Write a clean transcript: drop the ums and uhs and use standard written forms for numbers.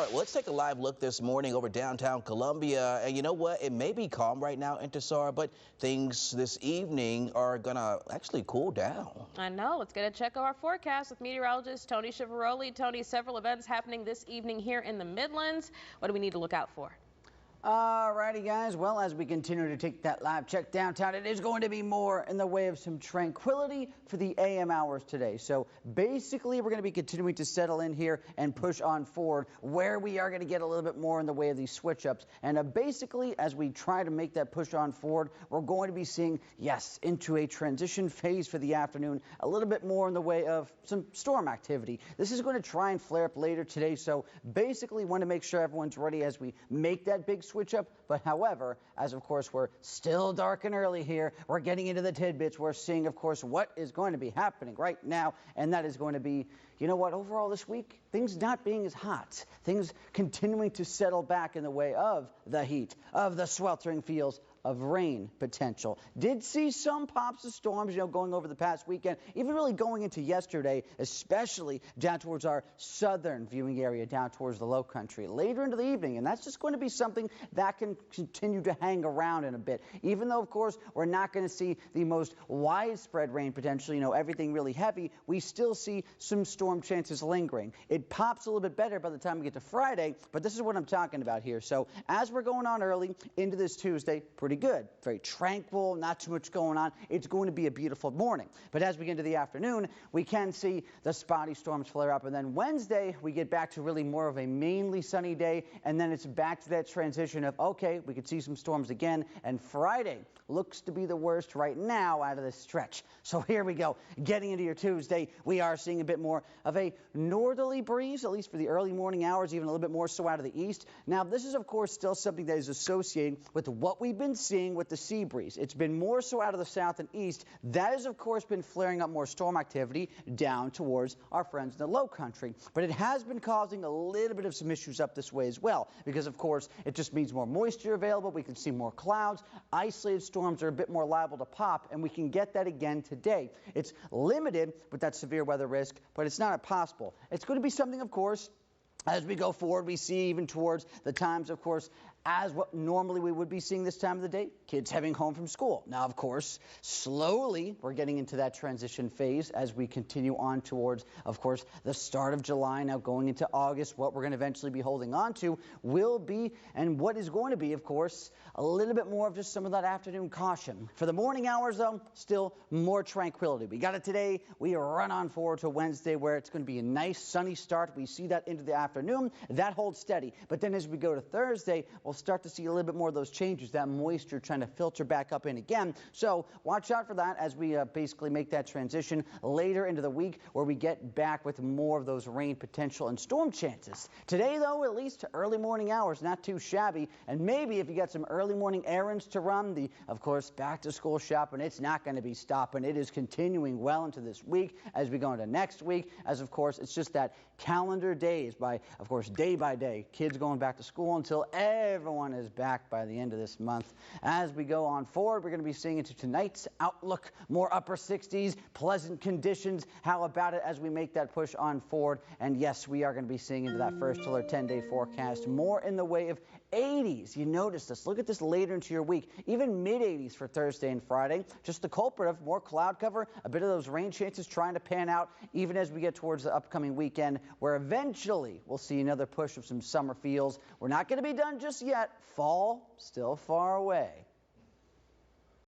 All right, well, let's take a live look this morning over downtown Columbia. And you know what? It may be calm right now, Intisar, but things this evening are going to actually cool down. I know. Let's get a check of our forecast with meteorologist Tony Chiavaroli. Tony, several events happening this evening here in the Midlands. What do we need to look out for? All righty, guys. Well, as we continue to take that live check downtown, it is going to be more in the way of some tranquility for the AM hours today. So basically, we're going to be continuing to settle in here and push on forward, where we are going to get a little bit more in the way of these switch ups. And basically, as we try to make that push on forward, we're going to be seeing, yes, into a transition phase for the afternoon, a little bit more in the way of some storm activity. This is going to try and flare up later today. So basically, want to make sure everyone's ready as we make that big switch up. But however, as of course we're still dark and early here, we're getting into the tidbits. We're seeing, of course, what is going to be happening right now, and that is going to be, you know what, overall this week, things not being as hot, things continuing to settle back in the way of the heat, of the sweltering feels of rain potential. Did see some pops of storms, going over the past weekend, even really going into yesterday, especially down towards our southern viewing area, down towards the low country, later into the evening. And that's just going to be something that can continue to hang around in a bit. Even though, of course, we're not going to see the most widespread rain potential, everything really heavy, we still see some storm chances lingering. It pops a little bit better by the time we get to Friday, but this is what I'm talking about here. So as we're going on early into this Tuesday, pretty good, very tranquil, not too much going on. It's going to be a beautiful morning. But as we get into the afternoon, we can see the spotty storms flare up. And then Wednesday, we get back to really more of a mainly sunny day. And then it's back to that transition of, okay, we could see some storms again. And Friday looks to be the worst right now out of this stretch. So here we go. Getting into your Tuesday, we are seeing a bit more of a northerly breeze, at least for the early morning hours, even a little bit more so out of the east. Now, this is, of course, still something that is associated with what we've been seeing with the sea breeze. It's been more so out of the south and east. That has, of course, been flaring up more storm activity down towards our friends in the low country. But it has been causing a little bit of some issues up this way as well, because, of course, it just means more moisture available. We can see more clouds. Isolated storms are a bit more liable to pop, and we can get that again today. It's limited with that severe weather risk, but it's not impossible. It's going to be something, of course, as we go forward, we see even towards the times, of course, as what normally we would be seeing this time of the day, kids heading home from school. Now, of course, slowly we're getting into that transition phase as we continue on towards, of course, the start of July. Now going into August, what we're going to eventually be holding on to will be, and what is going to be, of course, a little bit more of just some of that afternoon caution. For the morning hours, though, still more tranquility. We got it today. We run on forward to Wednesday, where it's going to be a nice sunny start. We see that into the afternoon. That holds steady. But then as we go to Thursday, we'll start to see a little bit more of those changes, that moisture trying to filter back up in again. So watch out for that as we basically make that transition later into the week, where we get back with more of those rain potential and storm chances. Today, though, at least early morning hours, not too shabby. And maybe if you got some early morning errands to run, of course, back to school shopping, it's not going to be stopping. It is continuing well into this week as we go into next week, as of course, it's just that calendar days of course, day by day, kids going back to school until everyone is back by the end of this month. As we go on forward, we're going to be seeing into tonight's outlook, more upper 60s, pleasant conditions. How about it as we make that push on forward? And yes, we are going to be seeing into that first alert 10-day forecast, more in the way of 80s. You notice this. Look at this later into your week. Even mid-80s for Thursday and Friday. Just the culprit of more cloud cover, a bit of those rain chances trying to pan out, even as we get towards the upcoming weekend, where eventually we'll see another push of some summer feels. We're not going to be done just yet. Fall still far away.